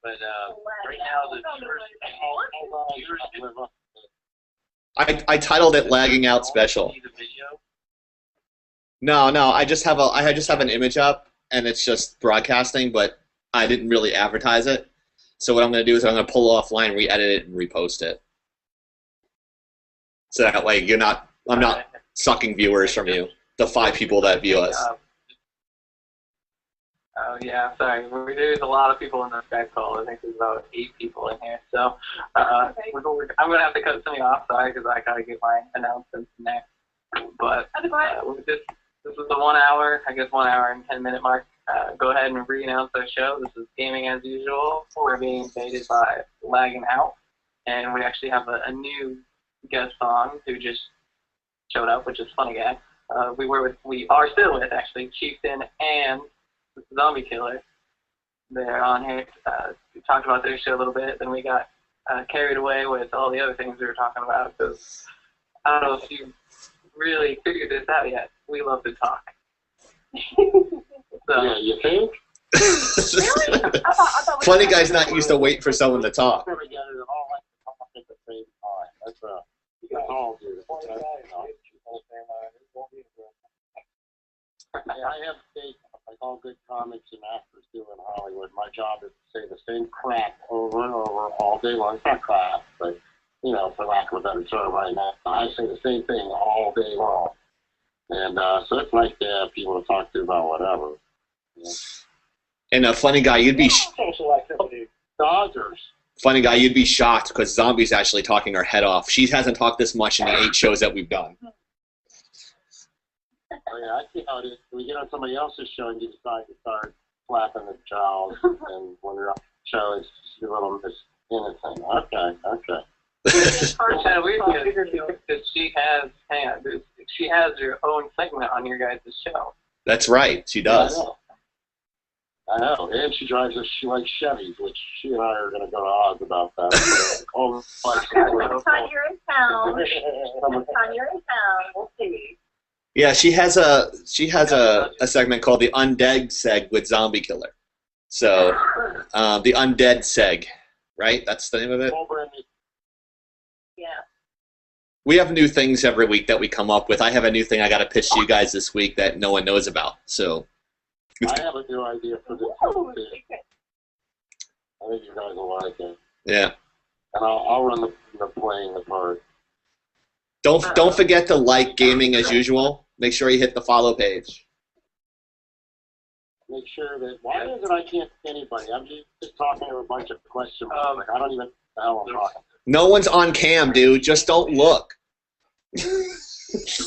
But right now, the first I titled it "Lagging Out Special." see the video. No, no, I just have an image up, and it's just broadcasting, but I didn't really advertise it. So what I'm going to do is I'm going to pull it offline, re-edit it, and repost it. So that way I'm not sucking viewers from you, the 5 people that view us. Oh yeah, sorry. There's a lot of people in the Skype call. I think there's about 8 people in here. So I'm gonna have to cut something off, sorry, because I gotta get my announcements next. But this is the 1 hour, I guess 1 hour and 10-minute mark. Go ahead and re-announce our show. This is Gaming as Usual. We're being invaded by Laggin Out, and we actually have a new guest on who just showed up, which is Funny Guy. We are still with actually Chieftain and Zombie Killer. They're on here. We talked about their show a little bit, then we got carried away with all the other things we were talking about, because I don't know if you really figured this out yet. We love to talk. So, yeah, you think? Really? I thought Funny Guy's not used to wait for someone to talk. We're together and all like to talk at the same time. That's you guys all do. Yeah, I have faith, like all good comics and actors do in Hollywood. My job is to say the same crap over and over all day long. It's not crap, but, you know, for lack of a better term right now, I say the same thing all day long. And so it's nice to have people to talk to about whatever. Yeah. And Funny Guy, you'd be Dodgers. Funny Guy, you'd be shocked because Zombie's actually talking her head off. She hasn't talked this much in the 8 shows that we've done. Oh, yeah, I see how it is. When we get on somebody else's show and you decide to start flapping the jowls, and when you're on the show, it's just a little innocent. Okay. Because she has her own segment on your guys' show. That's right, she does. Yeah, I know. And she drives she likes Chevys, which she and I are going to go to odds about that. Next time you're in town. We'll see. Yeah, she has a segment called the Undead Seg with Zombie Killer. So, the Undead Seg, right? That's the name of it? Yeah. We have new things every week that we come up with. I have a new thing I got to pitch to you guys this week that no one knows about. So, I have a new idea for this one, too. I think you guys will like it. Yeah. And I'll run the playing the part. Don't forget to like Gaming as Usual. Make sure you hit the follow page. Make sure that, why is it I can't see anybody? I'm just talking to a bunch of question marks. Like, I don't even know the hell I'm talking. No one's on cam, dude. Just don't look. The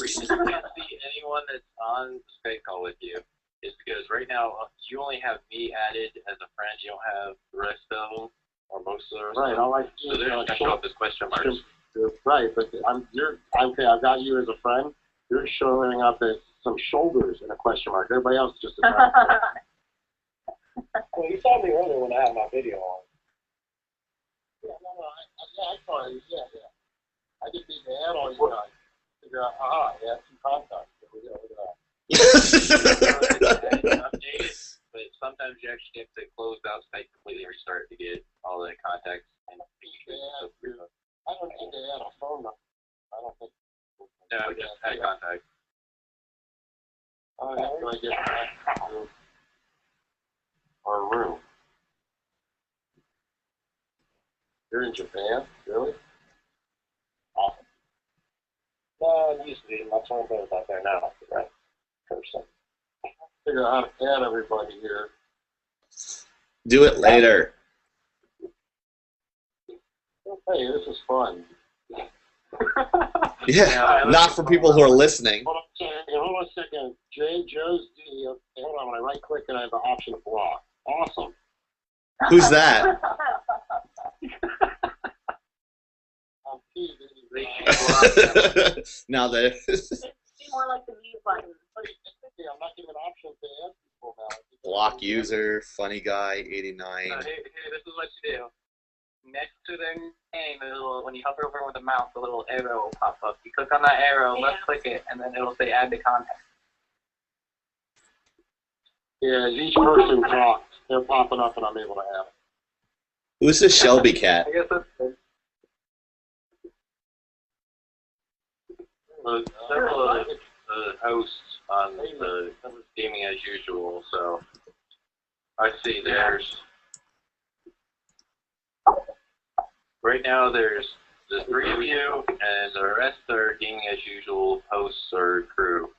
reason you can't see anyone that's on the Skype call with you is because right now you only have me added as a friend. You don't have the rest of them, or most of the rest Right, of them. all I see So they're going to show up as question marks. Right, but okay, I've got you as a friend. You're showing up as some shoulders in a question mark. Everybody else is just a Well, you saw me earlier when I had my video on. Yeah, I saw it. Yeah. I just need to add all you guys. Figure out, yeah, 2 contacts. There we go, look at that. But sometimes you actually have to close out Skype completely and restart to get all the contacts. And I don't need to add a phone number. I don't think. no, just add contact. How do I get back to our room? You're in Japan? Really? Awesome. No, it used to be. My twin brother's out there now, right? Person. Figure out how to add everybody here. Do it later. Hey, this is fun. Yeah, not for people who are listening. Hold on a second. Joe's D. Hold on, when I right click and I have the option to block. Awesome. Who's that? I'm P. Now that It's more like the mute button. I'm not giving options to add people now. block user, Funny Guy 89. Here, this is what you do. Next to their name, when you hover over with the mouse, a little arrow will pop up. You click on that arrow, left click it, and then it'll say add to contact. Yeah, as each person talks, they're popping up and I'm able to add them. Who's the Shelby cat? I guess that's good. Several of the hosts on the Gaming as Usual, so I see there's right now there's the three of you, and the rest are Gaming as Usual hosts or crew.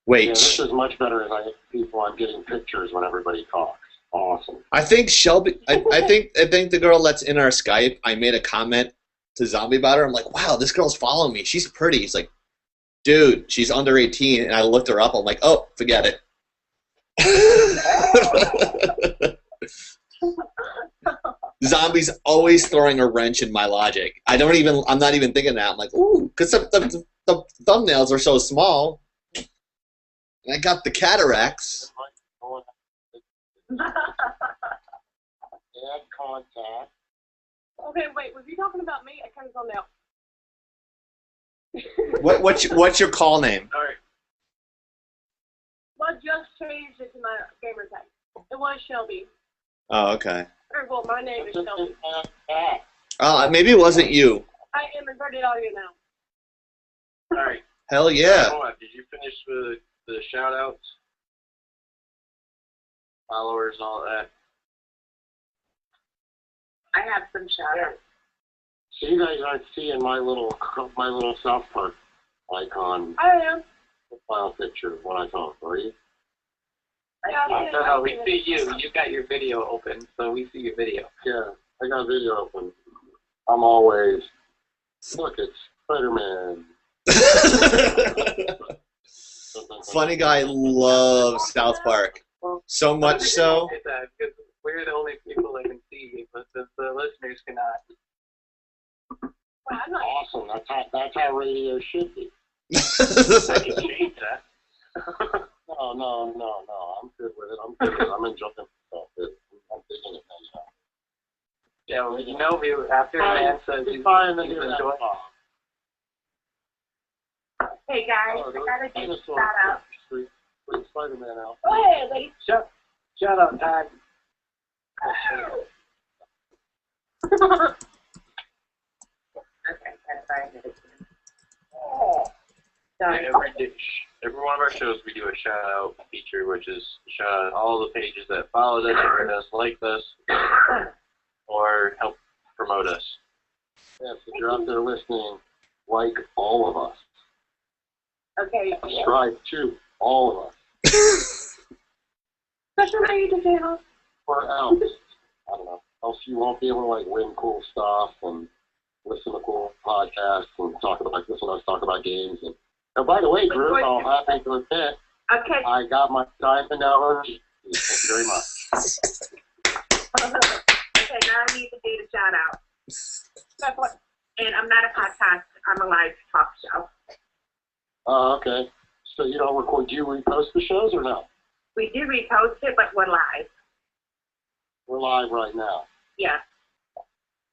Wait, Yeah, this is much better than people I'm getting pictures when everybody talks. Awesome. I think Shelby. I think the girl that's in our Skype. I made a comment to Zombie about her. I'm like, wow, this girl's following me. She's pretty. He's like, dude, she's under 18. And I looked her up. I'm like, oh, forget it. Zombie's always throwing a wrench in my logic. I'm not even thinking that. I'm like, ooh, because the thumbnails are so small. And I got the cataracts. Add contact. Okay, wait, was you talking about me? I kind of zoned out. What's your call name? All right. Well, I just changed it to my gamer tag. It was Shelby. Oh, okay. Or, well, my name is Shelby. Maybe it wasn't you. I am inverted audio now. All right. Hell yeah. Hold on. Did you finish the shout outs? Followers and all that? I have some shout-outs. So you guys aren't seeing my little South Park icon I am. profile picture when I talk, are you? No, we see you. You got your video open, so we see your video. Yeah, I got a video open. I'm always, look, it's Spider-Man. Funny guy loves South Park. So much so. Because we're the only people that can see, but the listeners cannot. Well, I'm not. Awesome. That's how radio should be. I can change that. No. I'm good with it. I'm enjoying myself. I'm digging it now. Yeah, well, you know, after a man says he's fine, then enjoying. Hey, guys, Oh, I gotta do a shout-out. Bring Spider-Man out. Go ahead, ladies. Shut up, Tine. Okay, that's fine. Every one of our shows, we do a shout out feature, which is shout out all the pages that followed us, read us, liked us, or help promote us. Yes, if you're out there listening, like all of us. Okay. Subscribe to all of us. Special radio channel. Or else, I don't know, else you won't be able to like win cool stuff and listen to cool podcasts and listen to us talk about games. And by the way, Drew, I'm happy to admit, Okay. I got my Diamond hour. Thank you very much. Okay, now I need to do the shout out. And I'm not a podcast, I'm a live talk show. Oh, okay. So you don't record, do you repost the shows or no? We do repost it, but we're live. We're live right now. Yeah.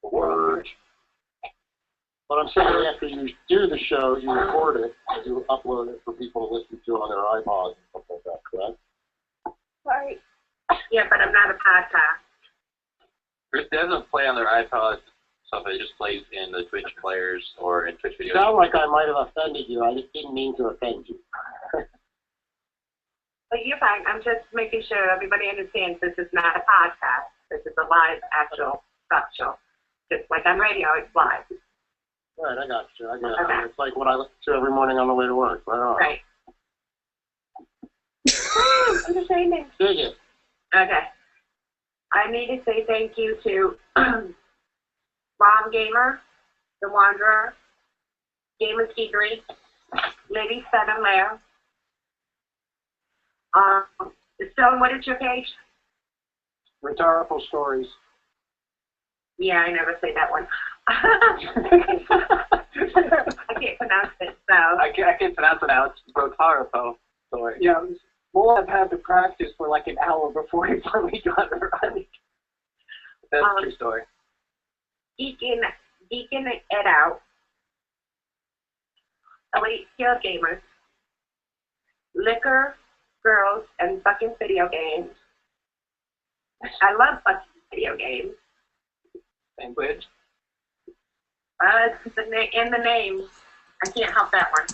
Word. But I'm saying after you do the show, you record it, and you upload it for people to listen to on their iPods and stuff like that, correct? Right. Yeah, but I'm not a podcast. It doesn't play on their iPods, stuff. It just plays in the Twitch players or in Twitch videos. Sound like I might have offended you. I just didn't mean to offend you. But you're fine. I'm just making sure everybody understands this is not a podcast. This is a live, actual talk show. Just like on radio, it's live. Right, I got you. Okay. It's like what I listen to every morning on the way to work. Right. I'm just saying it. Dig it. Okay. I need to say thank you to Rom Gamer, The Wanderer, Gamer Ski3, Lady Seven Lair. Stone, what is your page? Rhetorical stories. Yeah, I never say that one. I can't pronounce it, so. I can't pronounce it now. It's Rotarapo. Sorry. Yeah, we'll have had to practice for like an hour before we finally got it right. That's a true story. Deacon Ed Out, Elite Skill Gamers, Liquor, Girls, and Fucking Video Games. I love fucking video games. Language. It's in the name. I can't help that one.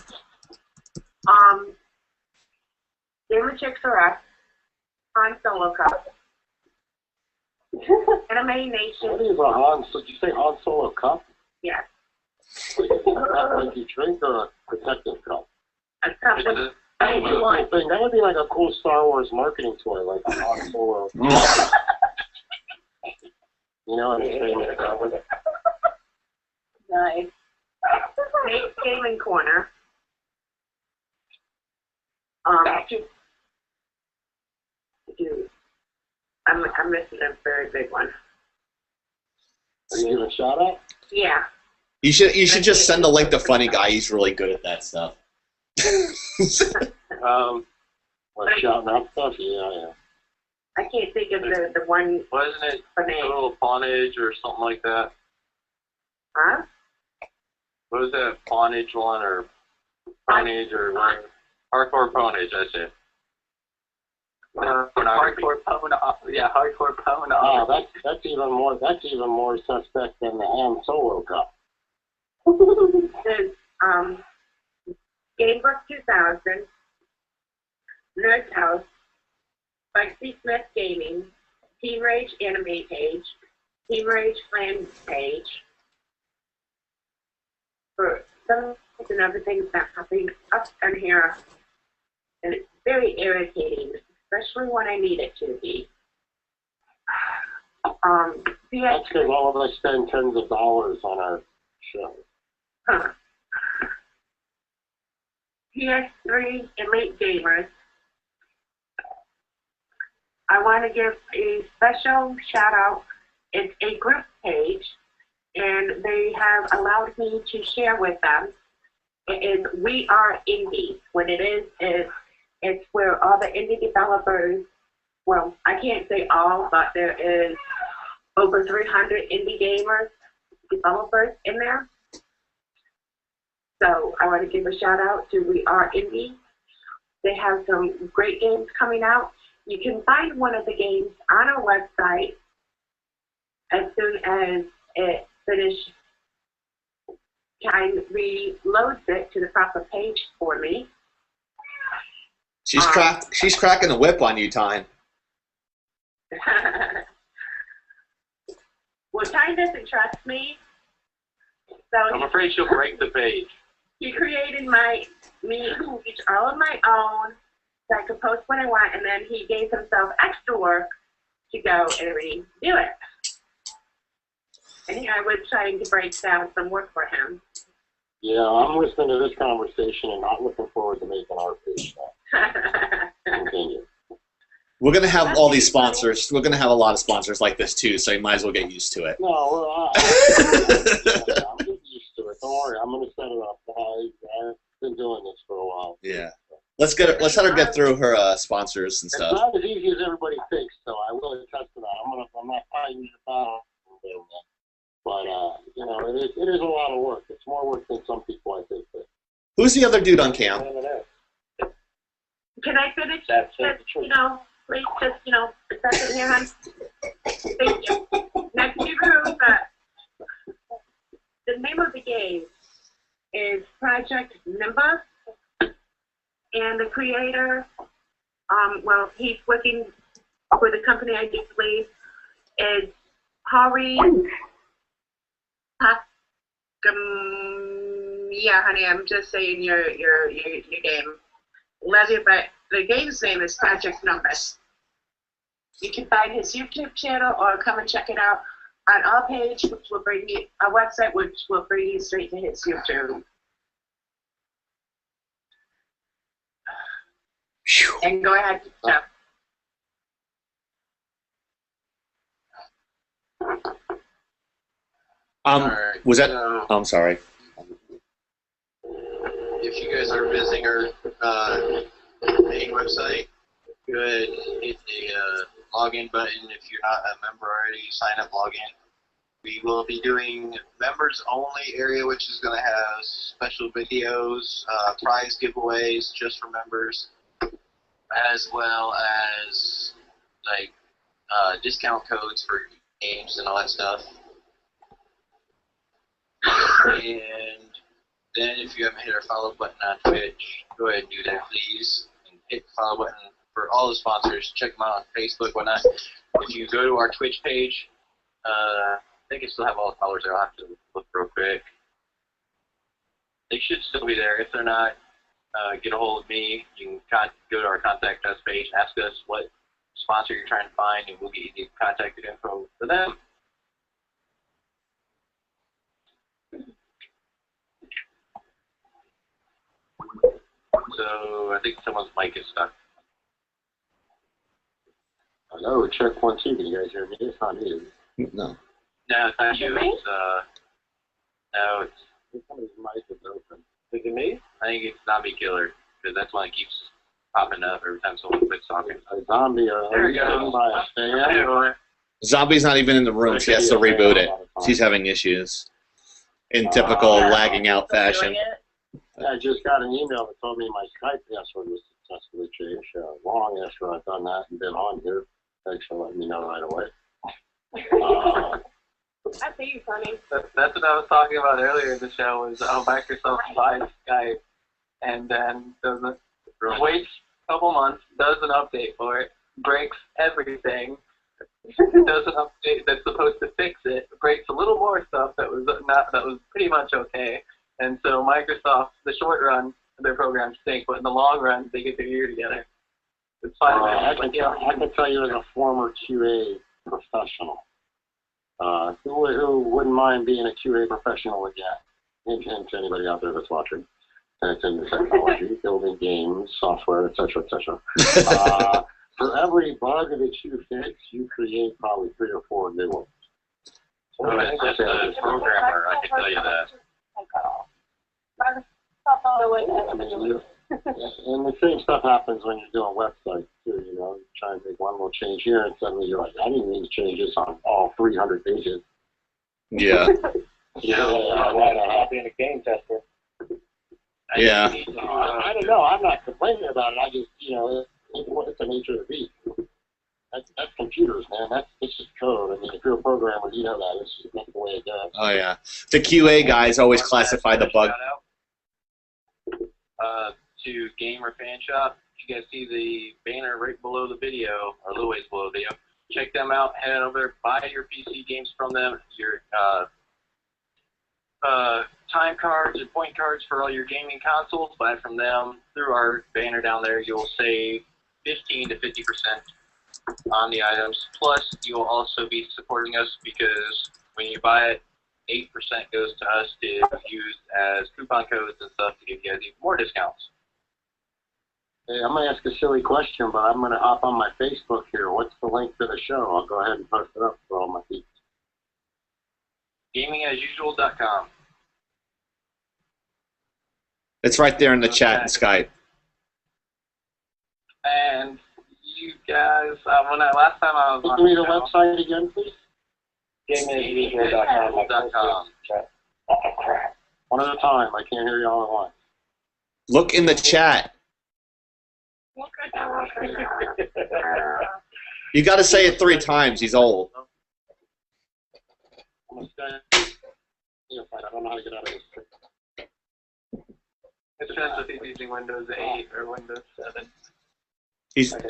Game of Chicks Are Us, Han Solo Cup, Anime Nation. What is a Han? So did you say Han Solo cup? Yes. Like you drink or a protective cup? A cup with I think that would be like a cool Star Wars marketing toy, like a Han Solo. You know what I'm saying? Nice. Nate's Gaming Corner. Dude, I'm missing a very big one. Are you giving a shout out? Yeah. You should just send a link to Funny Guy. He's really good at that stuff. Like shouting out stuff? Yeah. I can't think of the one. Wasn't it for a Nate. little pawnage or something like that? Huh? What was that pawnage one or pawnage or whatever? Hardcore pawnage, that's it. Hardcore pwn. Yeah, hardcore pwn. Oh, that's even more suspect than the Han Solo cup. There's Gamebook 2000, Nerd House, Lexi Smith Gaming, Team Rage Anime Page, Team Rage Fan Page. For some and everything's not popping up in here, and it's very irritating, especially when I need it to be. That's because all of us spend tens of dollars on our show. PS3 Elite Gamers. I want to give a special shout out. It's a group page, and they have allowed me to share with them. It is We Are Indie. What it is it's where all the indie developers, well, I can't say all, but there is over 300 indie gamers, developers in there. So I want to give a shout out to We Are Indie. They have some great games coming out. You can find one of the games on our website as soon as it finishes. Tine reloads it to the proper page for me. She's cracking a whip on you, Tine. Well, Tine doesn't trust me, so I'm afraid she'll break the page. he created me all of my own, so I could post what I want, and then he gave himself extra work to go and redo it. And here I was trying to break down some work for him. Yeah, I'm listening to this conversation and not looking forward to making our page now. Continue. We're gonna have all these sponsors. We're gonna have a lot of sponsors like this too, so you might as well get used to it. No, I'm getting used to it. Don't worry, I'm gonna set it up. I've been doing this for a while. Yeah. Let's let her get through her sponsors and It's stuff. not as easy as everybody thinks, so I will attest to that. I'm not fighting your battle, but you know, it is a lot of work. It's more work than some people I think. Who's the other dude on cam? Can I finish? That's Just, please, just, a second here, hon. Thank you. Next to you, the name of the game is Project Nimba, and the creator, he's working for the company I just believe is Hari. Yeah, honey, I'm just saying your game. Love you, but the game's name is Project Numbers. You can find his YouTube channel or come and check it out on our page, which will bring you our website, which will bring you straight to his YouTube. And go ahead, Jeff. Alright, Was that? so I'm sorry. if you guys are visiting our main website, go ahead and hit the login button. If you're not a member already, sign up, log in. We will be doing members only area, which is going to have special videos, prize giveaways just for members, as well as like discount codes for games and all that stuff. And then if you haven't hit our follow button on Twitch, go ahead and do that, please. And hit the follow button for all the sponsors. Check them out on Facebook, whatnot. If you go to our Twitch page, I think I still have all the followers there. I'll have to look real quick. They should still be there. If they're not, get a hold of me. You can go to our contact us page, ask us what sponsor you're trying to find, and we'll get you the contact info for them. So I think someone's mic is stuck. Hello, check 1 2. Can you guys hear me? It's not me. No. No, it's not you. It's, no, it's Somebody's mic is open. Is it me? I think it's Zombie Killer, because that's one that keeps popping up every time someone quits talking. A zombie There we go. by a fan. Zombie's not even in the room. She has to reboot it. She's having issues. In typical lagging out fashion. I just got an email that told me my Skype password was successfully changed. Long after I've done that and been on here. Thanks for letting me know right away. I see you, Sonny. That's what I was talking about earlier in the show, was how Microsoft buys Skype and then waits a couple months, does an update for it, breaks everything, does an update that's supposed to fix it, breaks a little more stuff that was pretty much okay. And so Microsoft, the short run, their programs stink, but in the long run, they get their year together. It's fine. I can tell you as a former QA professional, who wouldn't mind being a QA professional again, and to anybody out there that's watching. And it's in the technology, building games, software, etc., etc. For every bug that you fix, you create probably 3 or 4 new ones. So it's just a programmer, I can tell you that. I mean, and the same stuff happens when you're doing websites too. You know, you try and make one little change here, and suddenly you're like, I didn't mean to change this on all 300 pages. Yeah. Yeah, I'll be a game tester. Yeah. I don't know. I'm not complaining about it. I just, it's the nature of the beast. That's computers, man. It's just code. I mean, if you're a programmer, you know that. It's just not the way it goes. Oh, yeah. The QA guys always classify the bug. To Gamer Fan Shop. You guys see the banner right below the video, or a little ways below the video. Check them out. Head over there. Buy your PC games from them. Your time cards and point cards for all your gaming consoles. Buy from them. Through our banner down there, you'll save 15 to 50% on the items. Plus, you will also be supporting us because when you buy it, 8% goes to us to use as coupon codes and stuff to give you guys even more discounts. Hey, I'm going to ask a silly question, but I'm going to hop on my Facebook here. What's the link to the show? I'll go ahead and post it up for all my people. GamingAsUsual.com. It's right there in the chat and Skype. And you guys, last time I was on Give me the website again, please. GamingAsUsual.com. Oh, crap. One at a time. I can't hear you all at once. Look in the chat. You got to say it 3 times. He's old. I'm going to stay. I don't know how to get out of this. It depends if he's using Windows 8 or Windows 7. He's. Okay.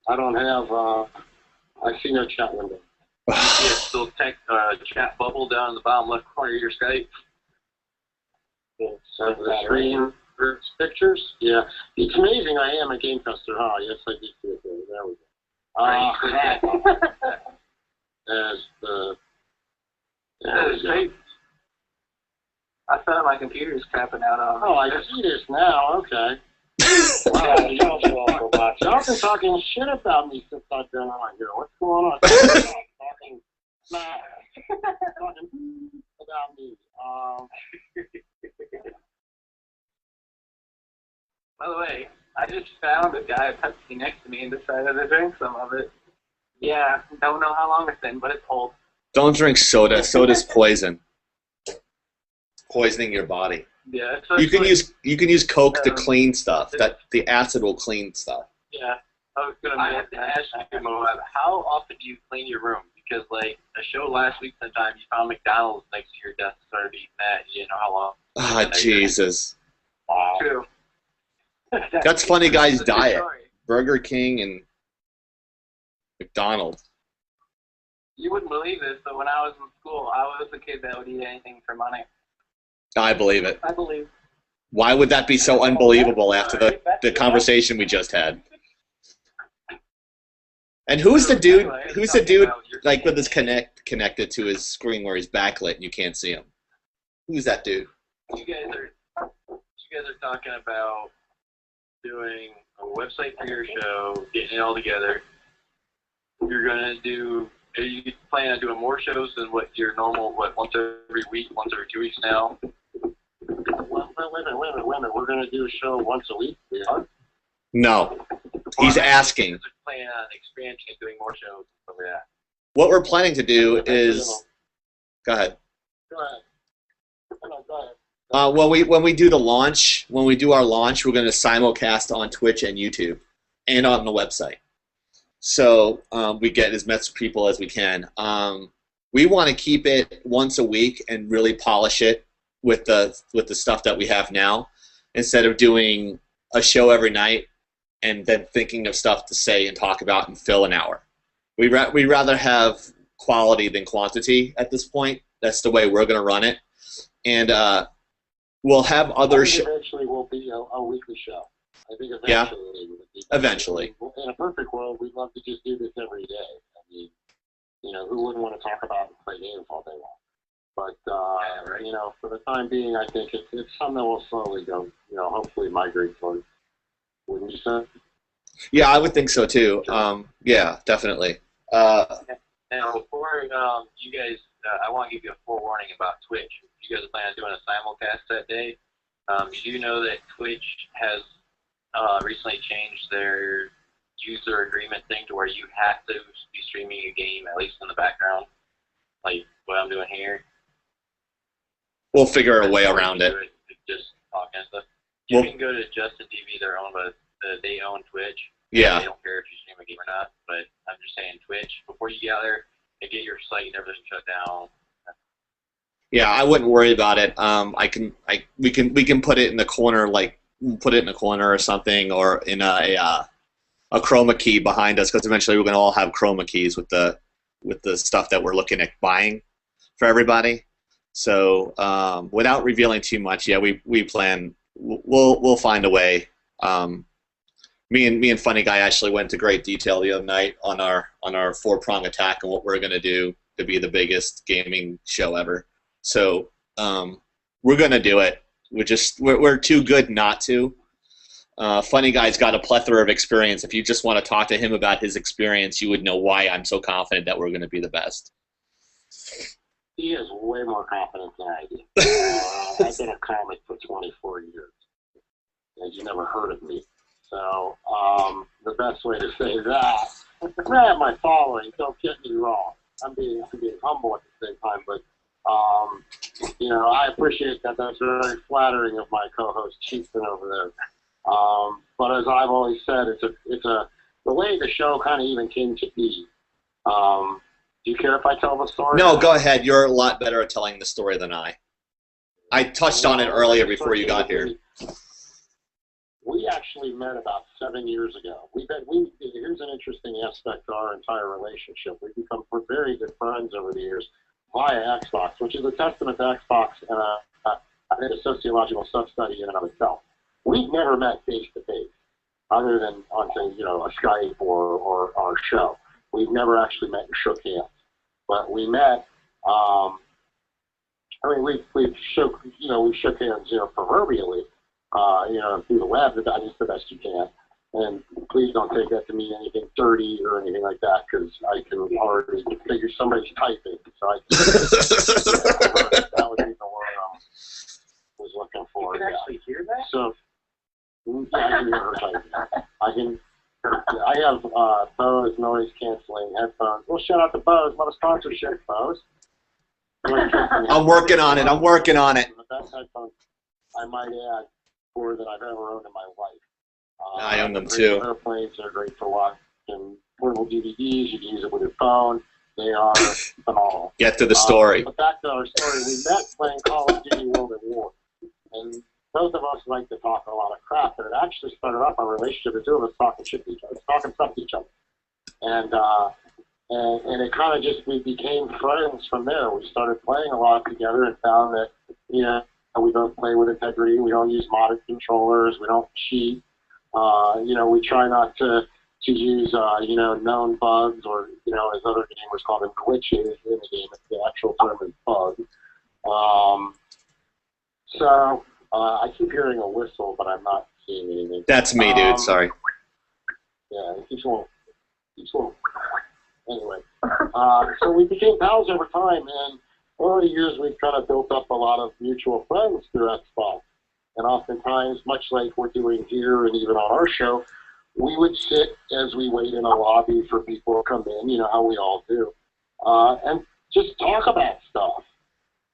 I don't have. I see no chat window. Yes, little chat bubble down in the bottom left corner of your Skype. So the screen pictures? Yeah. It's amazing I am a game tester, huh? Yes, I did see it there. There we go. As the... I found my computer's crapping out on me. Oh, I see this now. Okay. Wow, y'all been talking shit about me since I've been on here. What's going on? Talking smack. Talking about me. By the way, I just found a guy at Pepsi next to me and decided to drink some of it. Yeah, don't know how long it's been, but it's cold. Don't drink soda. Soda's poison. Poisoning your body. Yeah, you can use Coke to clean stuff. That the acid will clean stuff. Yeah, I have to ask you, Moab, how often do you clean your room? because like a show last week sometime you found McDonald's next to your desk and started eating that. You didn't know how long. Ah, Jesus. Wow. True. That's Funny Guy's That's a true diet. story. Burger King and McDonald's. You wouldn't believe this, but when I was in school, I was a kid that would eat anything for money. I believe it. I believe. Why would that be so unbelievable after the conversation we just had? And who's the dude? Who's the dude like with his connected to his screen where he's backlit and you can't see him? Who's that dude? You guys are talking about doing a website for your show, getting it all together. You're gonna do. Are you planning on doing more shows than what your normal? Once every week, once every 2 weeks now? Well, wait a minute. We're going to do a show once a week? We are? No. He's asking. You're planning on expansion and doing more shows and stuff like that. What we're planning to do is. Go ahead. Go ahead. When we do the launch, when we do our launch, we're going to simulcast on Twitch and YouTube, and on the website. So we get as much people as we can. We want to keep it once a week and really polish it with the stuff that we have now, instead of doing a show every night and then thinking of stuff to say and talk about and fill an hour. We rather have quality than quantity at this point. That's the way we're going to run it, and we'll have other shows. Eventually, will be a weekly show. I think eventually. Yeah. It would be. Eventually. In a perfect world, we'd love to just do this every day. I mean, who wouldn't want to talk about and play games all day long? But, for the time being, I think it's something that will slowly go, hopefully migrate towards. Wouldn't you say? Yeah, I would think so too. Yeah, definitely. Now, before you guys, I want to give you a forewarning about Twitch. If you guys are planning on doing a simulcast that day, you do know that Twitch has recently changed their user agreement thing to where you have to be streaming a game, at least in the background, like what I'm doing here. We'll figure a way around it. Just talking and stuff. You can go to Justin TV, they're owned by, they own Twitch. Yeah. They don't care if you stream a game or not, but I'm just saying Twitch, before you get out there and get your site and everything shut down. Yeah, I wouldn't worry about it. We can put it in the corner, like put it in a corner or something, or in a chroma key behind us, because eventually we're going to all have chroma keys with the stuff that we're looking at buying for everybody. So without revealing too much, yeah, we plan. We'll find a way. Me and Funny Guy actually went into great detail the other night on our 4-prong attack and what we're going to do to be the biggest gaming show ever. So we're going to do it. We're too good not to. Funny Guy's got a plethora of experience. If you just want to talk to him about his experience, you would know why I'm so confident that we're going to be the best. He is way more confident than I do. I've been a comic for 24 years, and you never heard of me. So the best way to say that, I have my following. Don't get me wrong. I'm being humble at the same time, but I appreciate that. That's very flattering of my co-host Chieftain over there. But as I've always said, it's the way the show kind of even came to be. Do you care if I tell the story? No, go ahead. You're a lot better at telling the story than I. I touched on it earlier before you got here. We actually met about 7 years ago. Here's an interesting aspect to our entire relationship. We've become very good friends over the years via Xbox, which is a testament to Xbox and I think a sociological sub-study in and of itself. We've never met face-to-face, other than on, say, a Skype or our show. We've never actually met and shook hands. But we met, we shook hands, proverbially, through the web, but just the best you can. And please don't take that to mean anything dirty or anything like that, because I can already figure somebody's typing. So that would be the word I was looking for. You can actually hear that? So, yeah, I can hear her typing. I have Bose noise canceling headphones. Well, shout out to Bose. What a sponsorship, Bose. I'm working on it. The best headphones, I might add, more than I've ever owned in my life. I own them too. Airplanes are great for watching portable DVDs. You can use it with your phone. They are phenomenal. Get to the story. But back to our story, we met playing Call of Duty World at War. And both of us like to talk a lot of crap, and it actually started up our relationship. The two of us talking shit to each other, talking stuff to each other. And it kind of just, we became friends from there. We started playing a lot together and found that, you know, we both play with integrity. We don't use modded controllers. We don't cheat. You know, we try not to use, you know, known bugs or, you know, as other gamers call them, glitches in the game. It's the actual term is bug. So I keep hearing a whistle, but I'm not seeing anything. That's me, dude. Sorry. Yeah, it keeps going. Anyway, so we became pals over time, and over the years we've kind of built up a lot of mutual friends through Xbox. And oftentimes, much like we're doing here and even on our show, we would sit as we wait in a lobby for people to come in, you know how we all do, and just talk about stuff.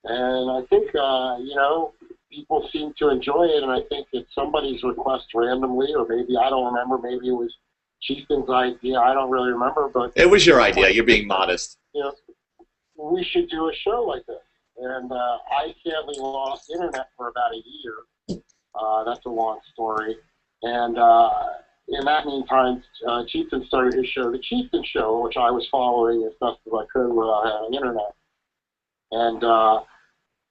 And I think, you know, people seem to enjoy it, and I think it's somebody's request randomly, or maybe, I don't remember, maybe it was Chieftain's idea, I don't really remember, but... It was your idea, you're being modest. You know, we should do a show like this. And I sadly lost internet for about a year. That's a long story. And in that meantime, Chieftain started his show, The Chieftain Show, which I was following as best as I could without having internet. And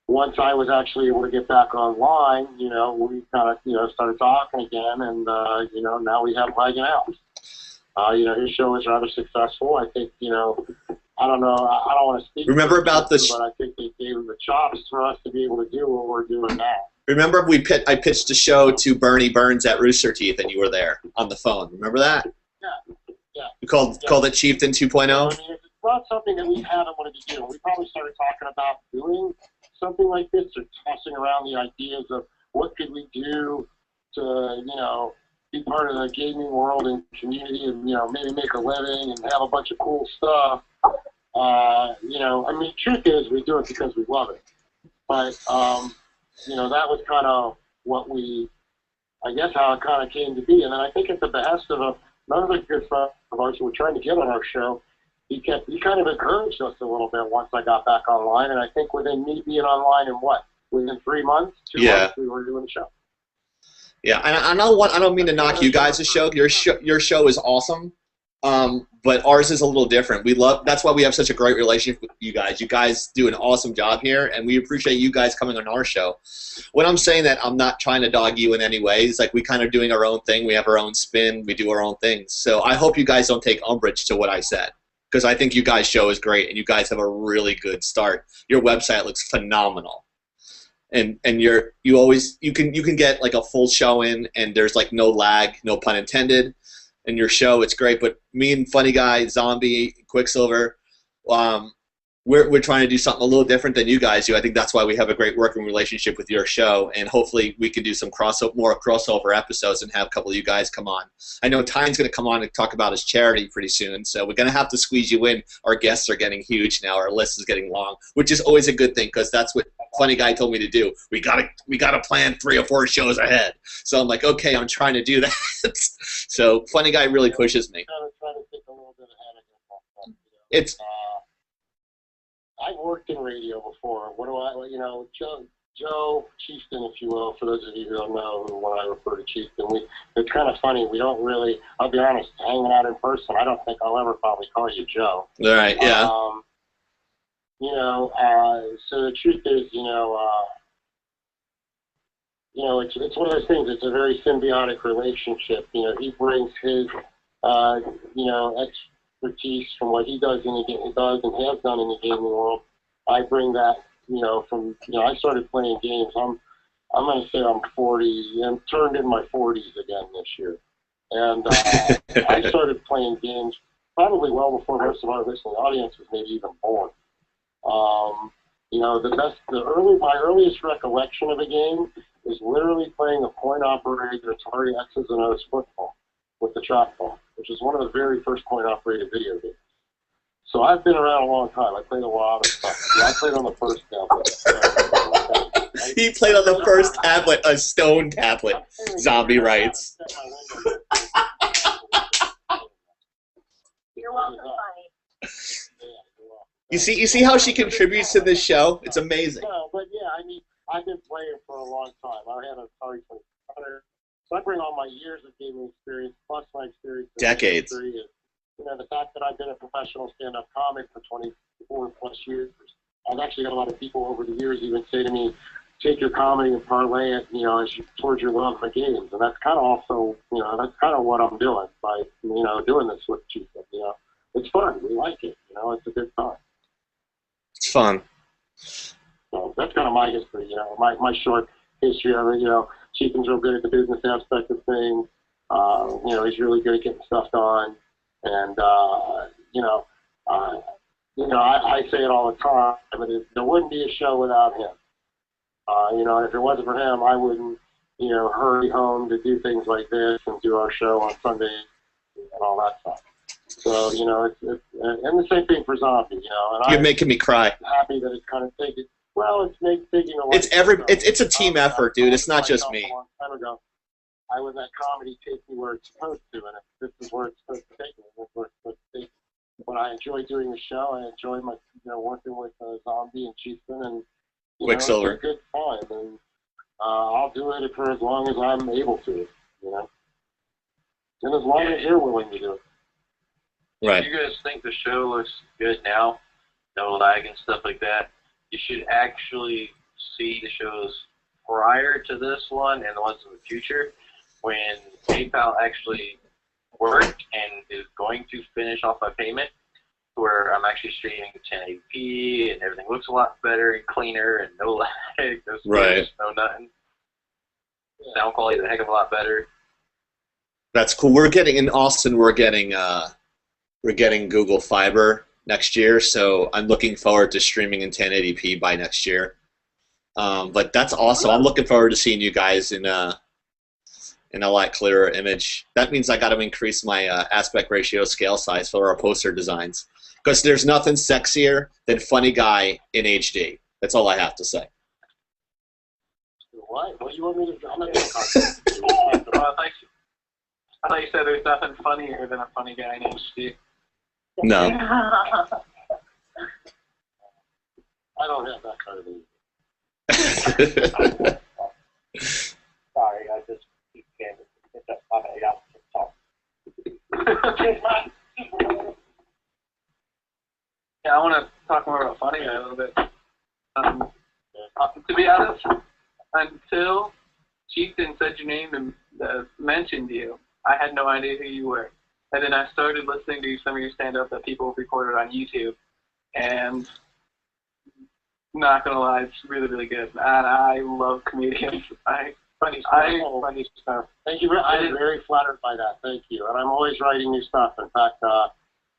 once I was actually able to get back online, you know, we kind of, you know, started talking again, and, you know, now we have Laggin Out. You know, his show is rather successful. I think, you know, I don't know, I don't want to speak. Remember about the... But I think they gave him the chops for us to be able to do what we're doing now. Remember I pitched a show to Bernie Burns at Rooster Teeth, and you were there on the phone. Remember that? Yeah. You called it Chieftain 2.0? I mean, it's not something that we haven't wanted to do. We probably started talking about doing something like this, or tossing around the ideas of what could we do to, you know, be part of the gaming world and community, and, you know, maybe make a living and have a bunch of cool stuff. You know, I mean, truth is, we do it because we love it. But, you know, that was kind of what we, I guess, how it kind of came to be. And then I think at the behest of another good friend of ours who we're trying to get on our show, he kind of encouraged us a little bit once I got back online. And I think within me being online in within 3 months, 2 months, we were doing the show. Yeah, and I don't mean to knock you guys' show. Your show is awesome, but ours is a little different. That's why we have such a great relationship with you guys. You guys do an awesome job here, and we appreciate you guys coming on our show. When I'm saying that, I'm not trying to dog you in any way. It's like we kind of doing our own thing. We have our own spin. We do our own things. So I hope you guys don't take umbrage to what I said, because I think you guys' show is great, and you guys have a really good start. Your website looks phenomenal. And you can get like a full show in, and there's like no lag, no pun intended, in your show. It's great. But me and Funny Guy, Zombie, Quicksilver, we're trying to do something a little different than you guys do. I think that's why we have a great working relationship with your show, and hopefully we can do some more crossover episodes and have a couple of you guys come on. I know Tine's going to come on and talk about his charity pretty soon, so we're going to have to squeeze you in. Our guests are getting huge now. Our list is getting long, which is always a good thing, because that's what Funny Guy told me to do. We gotta plan 3 or 4 shows ahead. So I'm like, okay, I'm trying to do that. So Funny Guy really pushes me. Trying to think a little bit ahead of yourself. It's... I've worked in radio before. What do I, you know, Joe Chieftain, if you will, for those of you who don't know when I refer to Chieftain, it's kind of funny. We don't really, I'll be honest, hanging out in person, I don't think I'll ever probably call you Joe. All right, yeah. You know, so the truth is, you know, it's one of those things. It's a very symbiotic relationship. You know, he brings his, you know, expertise from what he does and has done in the gaming world. I bring that, you know, from, you know, I started playing games. I'm going to say I'm 40 and turned in my 40s again this year. And I started playing games probably well before most of our listening audience was maybe even born. You know, my earliest recollection of a game is literally playing a point-operated Atari X's and O's football with the trackball, which is one of the very first point-operated video games. So I've been around a long time. I played a lot of stuff. I played on the first tablet. He played on the first tablet, a stone tablet, Zombie writes. You're welcome, Funny. You see how she contributes to this show? It's amazing. No, but yeah, I mean, I've been playing for a long time. I had a Atari 2600, so I bring all my years of gaming experience plus my experience in Decades. the industry. And, the fact that I've been a professional stand-up comic for 24 plus years, I've actually got a lot of people over the years even say to me, take your comedy and parlay it, towards your love of games. And that's kind of also, that's kind of what I'm doing by, doing this with Chief. It's fun. We like it. It's a good time. It's fun. So that's kind of my history, my short history of it. Chieftain's real good at the business aspect of things. He's really good at getting stuff done. And, I say it all the time, but there wouldn't be a show without him. If it wasn't for him, I wouldn't, hurry home to do things like this and do our show on Sunday and all that stuff. So, it's and the same thing for Zombie, and You're making me cry. I'm happy that it's kind of taking, taking a lot. It's a team effort, dude. It's not just me. A long time ago, I was at comedy take me where it's supposed to, and if this is where it's supposed to take me, that's where it's supposed to take me. When I enjoy doing the show, I enjoy my, working with Zombie and Chieftain, and Quicksilver. It's a good time, and I'll do it for as long as I'm able to, and as long as you're willing to do it. Right. If you guys think the show looks good now, no lag and stuff like that, you should actually see the shows prior to this one and the ones in the future when PayPal actually worked and is going to finish off my payment, where I'm actually streaming 1080p and everything looks a lot better and cleaner and no lag, no space, no nothing. Sound quality is a heck of a lot better. That's cool. We're getting in Austin. We're getting Google Fiber next year, so I'm looking forward to streaming in 1080p by next year. But that's awesome. I'm looking forward to seeing you guys in a lot clearer image. That means I got to increase my aspect ratio scale size for our poster designs, because there's nothing sexier than funny guy in HD. That's all I have to say. What? What do you want me to do? I'm not going to I thought you said there's nothing funnier than a funny guy in HD. No. I don't have that kind of thing. Sorry, I just keep getting it. Just my bad. Yeah, I want to talk more about funny guy a little bit. To be honest, until Chieftain said your name and mentioned you, I had no idea who you were. And then I started listening to some of your stand-up that people recorded on YouTube, and not gonna lie, it's really, really good. And I love comedians. Funny stuff. Thank you. I'm very flattered by that. Thank you. And I'm always writing new stuff. In fact,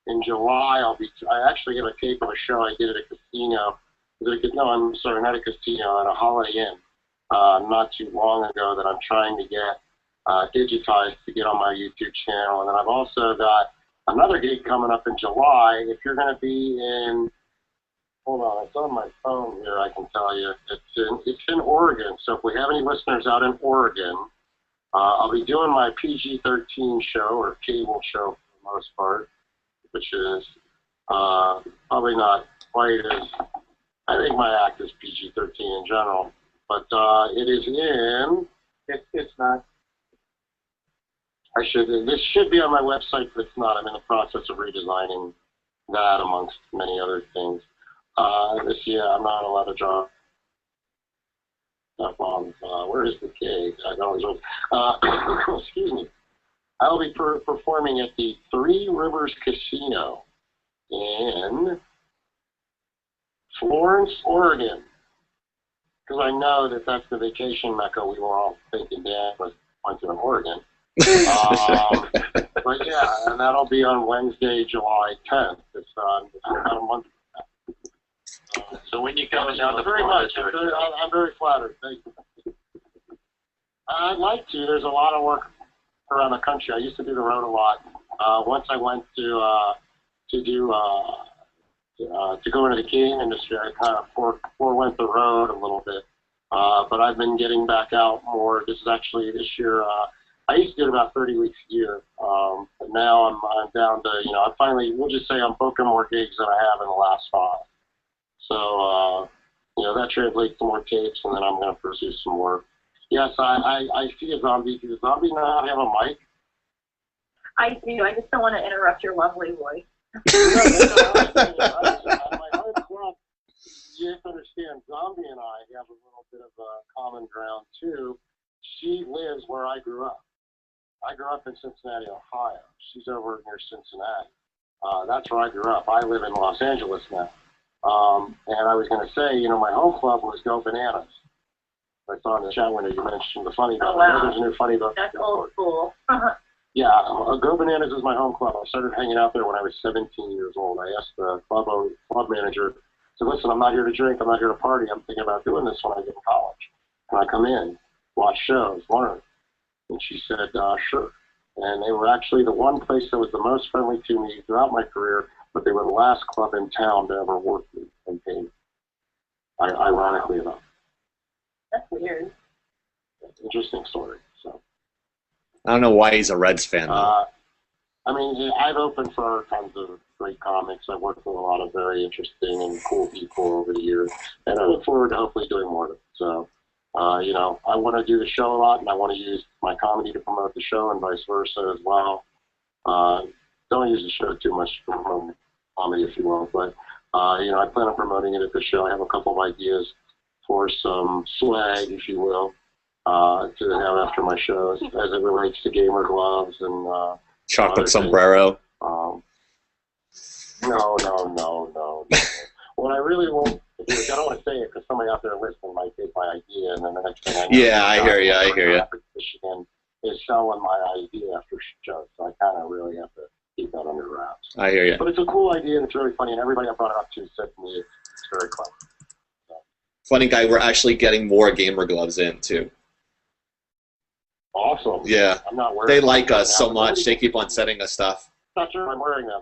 in July, I actually get a tape of a show I did at a casino. No, I'm sorry, not a casino, at a Holiday Inn, not too long ago, that I'm trying to get digitized to get on my YouTube channel. And then I've also got another gig coming up in July. If you're going to be in, hold on, it's on my phone here, I can tell you. It's in Oregon. So if we have any listeners out in Oregon, I'll be doing my PG-13 show, or cable show for the most part, which is probably not quite as, I think my act is PG-13 in general, but it is in, it's not, this should be on my website, but it's not. I'm in the process of redesigning that amongst many other things. I'm not allowed to draw stuff on, where is the gig? I know excuse me. I'll be performing at the Three Rivers Casino in Florence, Oregon, because I know that that's the vacation mecca we were all thinking Dan went to Oregon. But yeah, and that'll be on Wednesday, July 10th. It's about a month from now. So when you come down to very Florida, much. I'm very flattered. Thank you. I'd like to. There's a lot of work around the country. I used to do the road a lot. Once I went to go into the gaming industry, I kind of forewent the road a little bit. But I've been getting back out more. This year. I used to do about 30 weeks a year, but now I'm down to, we'll just say I'm booking more gigs than I have in the last 5. So, that translates to more tapes, and then I'm going to pursue some more. Yes, I see a zombie. Does a zombie not have a mic? I do. I just don't want to interrupt your lovely voice. My home club, you have to understand, Zombie and I have a little bit of a common ground, too. She lives where I grew up. I grew up in Cincinnati, Ohio. She's over near Cincinnati. That's where I grew up. I live in Los Angeles now. And I was going to say, my home club was Go Bananas. I saw in the chat window you mentioned the Funny Book. Oh, wow. There's a new Funny Book. That's old school. Yeah, Go Bananas is my home club. I started hanging out there when I was 17 years old. I asked the club manager, I said, listen, I'm not here to drink. I'm not here to party. I'm thinking about doing this when I get in college. Can I come in, watch shows, learn? And she said, sure. And they were actually the one place that was the most friendly to me throughout my career, but they were the last club in town to ever work me and pay me. Ironically enough. That's weird. Interesting story. So. I don't know why he's a Reds fan, though. I've opened for tons of great comics. I've worked with a lot of very interesting and cool people over the years, and I look forward to hopefully doing more of it. So, I want to do the show a lot, and I want to use my comedy to promote the show, and vice versa as well. Don't use the show too much to promote comedy, if you will, but I plan on promoting it at the show. I have a couple of ideas for some swag, if you will, to have after my shows, as it relates to gamer gloves and chocolate sombrero. No. What I really want to do is, I don't want to say it because somebody out there listening might take my idea, and then the next thing I know, Yeah, I hear you. Michigan is selling my idea after shows, so I kind of really have to keep that under wraps. I hear you. But it's a cool idea, and it's really funny, and everybody I brought it up to said to me it's very clever. So. Funny guy, we're actually getting more gamer gloves in, too. Awesome. Yeah. I'm not wearing They them like right us now, so much, they keep on sending us stuff. Not sure I'm wearing them.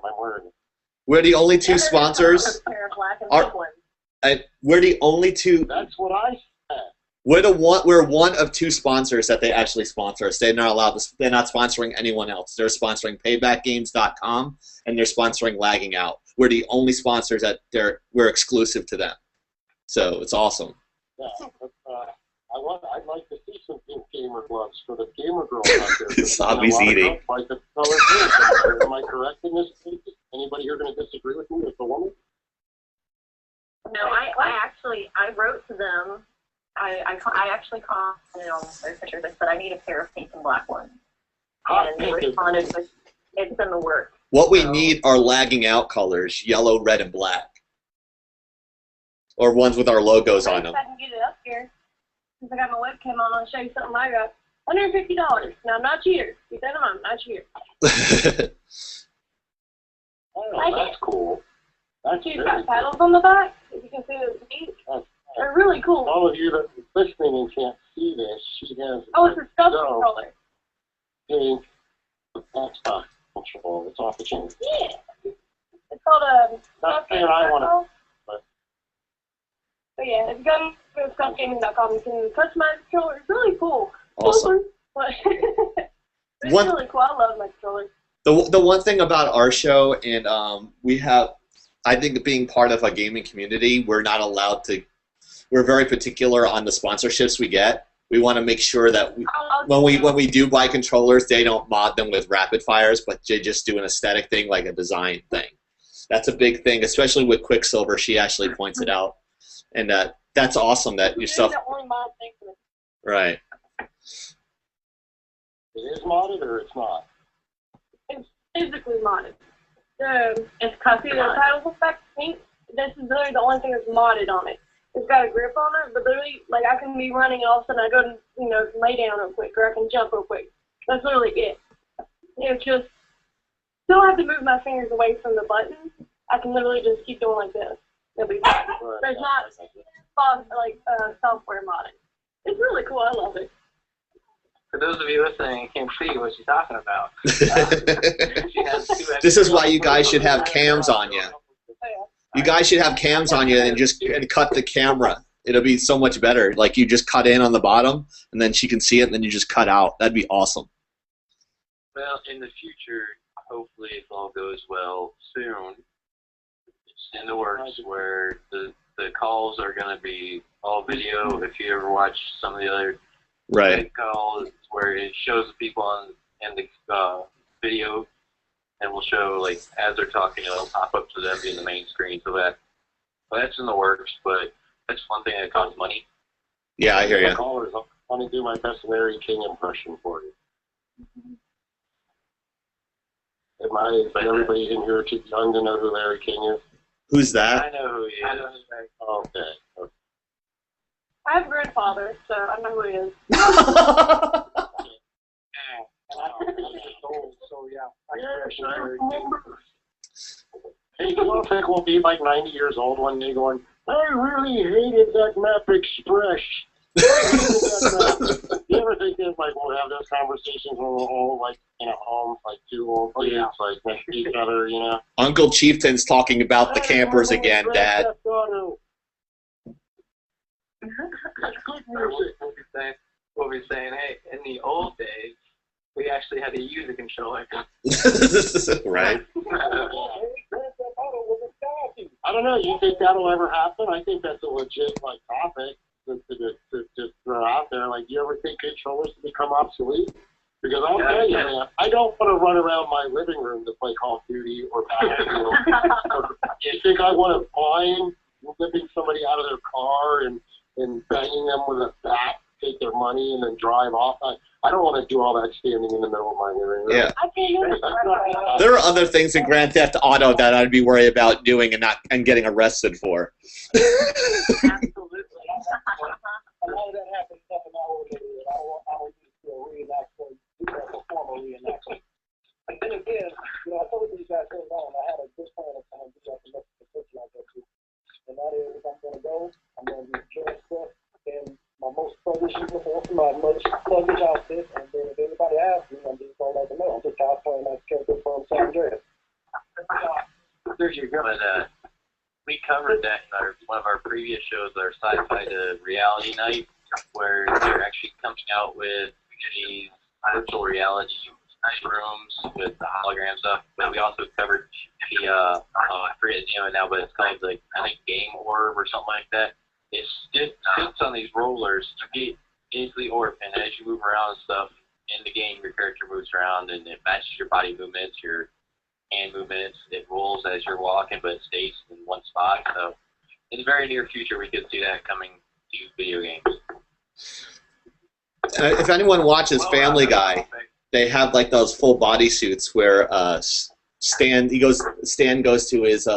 We're the only two sponsors. A pair of black and Our- pink ones. We're the only two. That's what I said. We're one of two sponsors that they actually sponsor us. They're not allowed to. They're not sponsoring anyone else. They're sponsoring PaybackGames.com and they're sponsoring Lagging Out. We're the only sponsors that we're exclusive to them. So it's awesome. Yeah, but, I'd like to see some pink gamer gloves for the gamer girls out there. Zombie's eating. Like the color pink. Am I correct in this? Anybody here going to disagree with me as a woman? No, I wrote to them. I actually commented on their pictures. I said I need a pair of pink and black ones, and they responded with it's in the works. What we need are Lagging Out colors: yellow, red, and black, or ones with our logos on them. I can get it up here. Since I got my webcam on, I'll show you something I got. $150. Now, I'm not cheater. Keep that in mind. I'm not cheater. Oh, that's cool. That's She's very got paddles on the back. If you can see the feet, they're really cool. All of you that are listening and can't see this, she has It's a sculpture color. pink. That's not control. It's off the chain. Yeah. It's called a Not saying I want but yeah, if you go to scuffgaming.com, you can customize the controller. It's really cool. Awesome. But it's really cool. I love my controller. The one thing about our show, and we have, I think being part of a gaming community, we're not allowed to, we're very particular on the sponsorships we get. We want to make sure that when we do buy controllers, they don't mod them with rapid fires, but they just do an aesthetic thing, like a design thing. That's a big thing, especially with Quicksilver. She actually points it out, and that's awesome that yourself. Right. It is modded or it's not? It's physically modded. It's copy the title effect pink. This is literally the only thing that's modded on it. It's got a grip on it, but literally, like, I can be running and all of a sudden I go to, lay down real quick, or I can jump real quick. That's literally it. It's just, still have to move my fingers away from the button. I can literally just keep going like this. It'll be fine. There's not, software modding. It's really cool. I love it. For those of you listening, you can't see what she's talking about. This is why you guys should have cams on you. You guys should have cams on you and just cut the camera. It'll be so much better. Like, you just cut in on the bottom, and then she can see it, and then you just cut out. That'd be awesome. Well, in the future, hopefully, if all goes well soon, it's in the works where the the calls are going to be all video. If you ever watch some of the other Right. calls where it shows the people in the video, and will show, like, as they're talking, it'll pop up to them in the main screen. So that's in the works, but that's one thing that costs money. Yeah, I hear you. Callers, I want to do my best Larry King impression for you. Is everybody in here too young to know who Larry King is? Who's that? I know who he is. Okay. I have a grandfather, so I know who he is. So yeah. Hey, you don't think we'll be like 90 years old one day going, I really hated that map express. You ever think that like we'll have those conversations when we're all like in a home, like two old kids, like next to each other, you know? Uncle Chieftain's talking about the campers again, Dad. We'll be saying, hey, in the old days, we actually had to use a controller. Right. I don't know. You think that'll ever happen? I think that's a legit like topic to throw out there. Like, you ever think controllers will become obsolete? Because I'll tell you, man, I don't want to run around my living room to play Call of Duty or Battlefield. You think I want to find whipping somebody out of their car and banging them with a bat, take their money, and then drive off? I don't want to do all that standing in the middle of my living room. Yeah. I can't hear you. There are other things in Grand Theft Auto that I'd be worried about doing and getting arrested for. Absolutely. A lot of that happens up in our area. I don't use to reenact or do that perform a reenactment. And then again, I told these guys early on, I had a good plan of kind of do up the next position I go to. And that is, if I'm going to go, I'm going to be dressed up in my most sluggish outfit. And then if anybody asks me, I'm just going to let them know. I'm just cosplaying that character from San Andreas. There you go. But we covered that in one of our previous shows, our sci-fi to reality night, where they're actually coming out with these virtual reality rooms with the hologram stuff. But we also covered the I forget the name of it now, but it's called I think Game Orb or something like that. It sits on these rollers. You get into the orb, and as you move around and stuff in the game, your character moves around, and it matches your body movements, your hand movements. It rolls as you're walking, but it stays in one spot. So in the very near future, we could see that coming to video games. If anyone watches Family Guy, they have like those full body suits where Stan goes to his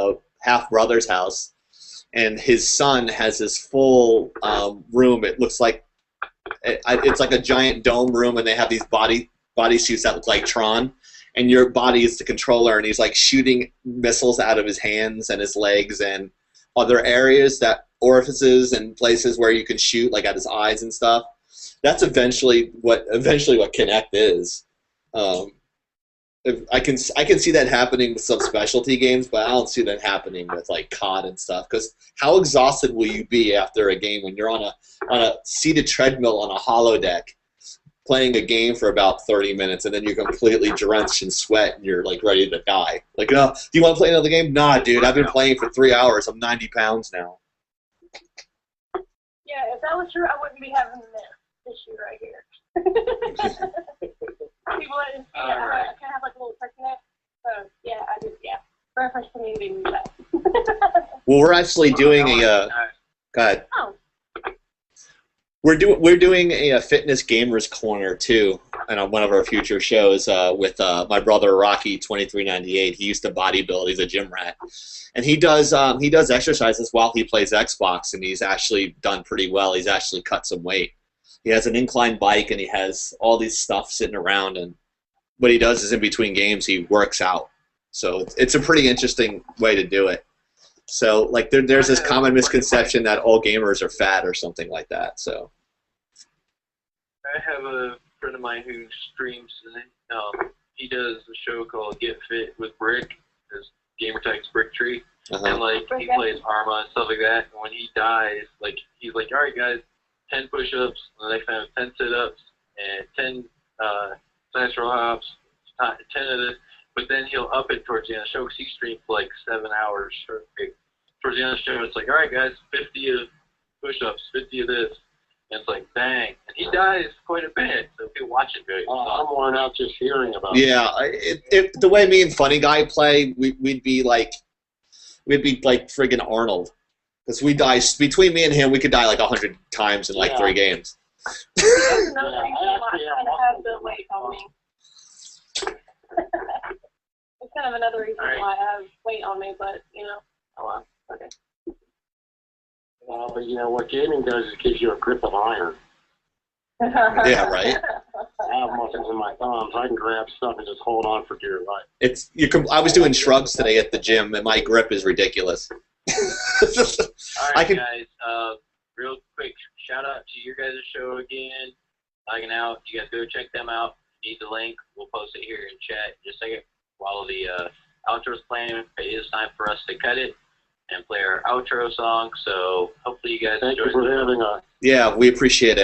half brother's house, and his son has this full room. It looks like it's like a giant dome room, and they have these body suits that look like Tron. And your body is the controller, and he's like shooting missiles out of his hands and his legs and other areas, orifices and places where you can shoot, like at his eyes and stuff. That's eventually what Kinect is. I can see that happening with some specialty games, but I don't see that happening with like COD and stuff. Because how exhausted will you be after a game when you're on a seated treadmill on a holodeck, playing a game for about 30 minutes, and then you're completely drenched in sweat, and you're like ready to die. Like, do you want to play another game? Nah, dude, I've been playing for 3 hours. I'm 90 pounds now. Yeah, if that was true, I wouldn't be having this issue right here. People I kind of have like a little turkey neck. So, yeah, reference to me to do that. Well, we're actually doing go ahead. Oh. We're doing a fitness gamers corner too, and on one of our future shows with my brother Rocky 2398. He used to bodybuild. He's a gym rat, and he does exercises while he plays Xbox, and he's actually done pretty well. He's actually cut some weight. He has an incline bike, and he has all these stuff sitting around, and what he does is in between games he works out. So it's a pretty interesting way to do it. So like there's this common misconception that all gamers are fat or something like that. So I have a friend of mine who streams, and he does a show called Get Fit with Brick, his gamer tag's Brick Tree, and like he plays Arma and stuff like that. And when he dies, like he's like, all right guys, 10 push-ups, and the next time 10 sit-ups, and 10 natural hops, 10 of this. But then he'll up it towards the end of the show because he streams for like 7 hours straight. towards the end of the show, it's like, all right, guys, 50 of push-ups, 50 of this. And it's like, bang. And he dies quite a bit, so if you watch it very I'm worn out just hearing about it. Yeah, the way me and Funny Guy play, we'd be like friggin' Arnold. Because we die, between me and him, we could die like 100 times in like 3 games. That's another reason why I kind of have the weight on me. It's kind of another reason why I have weight on me, but, you know, oh well, okay. But you know, what gaming does is gives you a grip of iron. Yeah, right? I have muscles in my thumbs. I can grab stuff and just hold on for dear life. I was doing shrugs today at the gym, and my grip is ridiculous. All right, guys. Real quick, shout out to your guys' show again. Laggin Out. You guys go check them out. If you need the link, we'll post it here in chat in just a second. While the outro's playing, it is time for us to cut it and play our outro song. So hopefully you guys enjoy. Thank you for having us. Yeah, we appreciate it.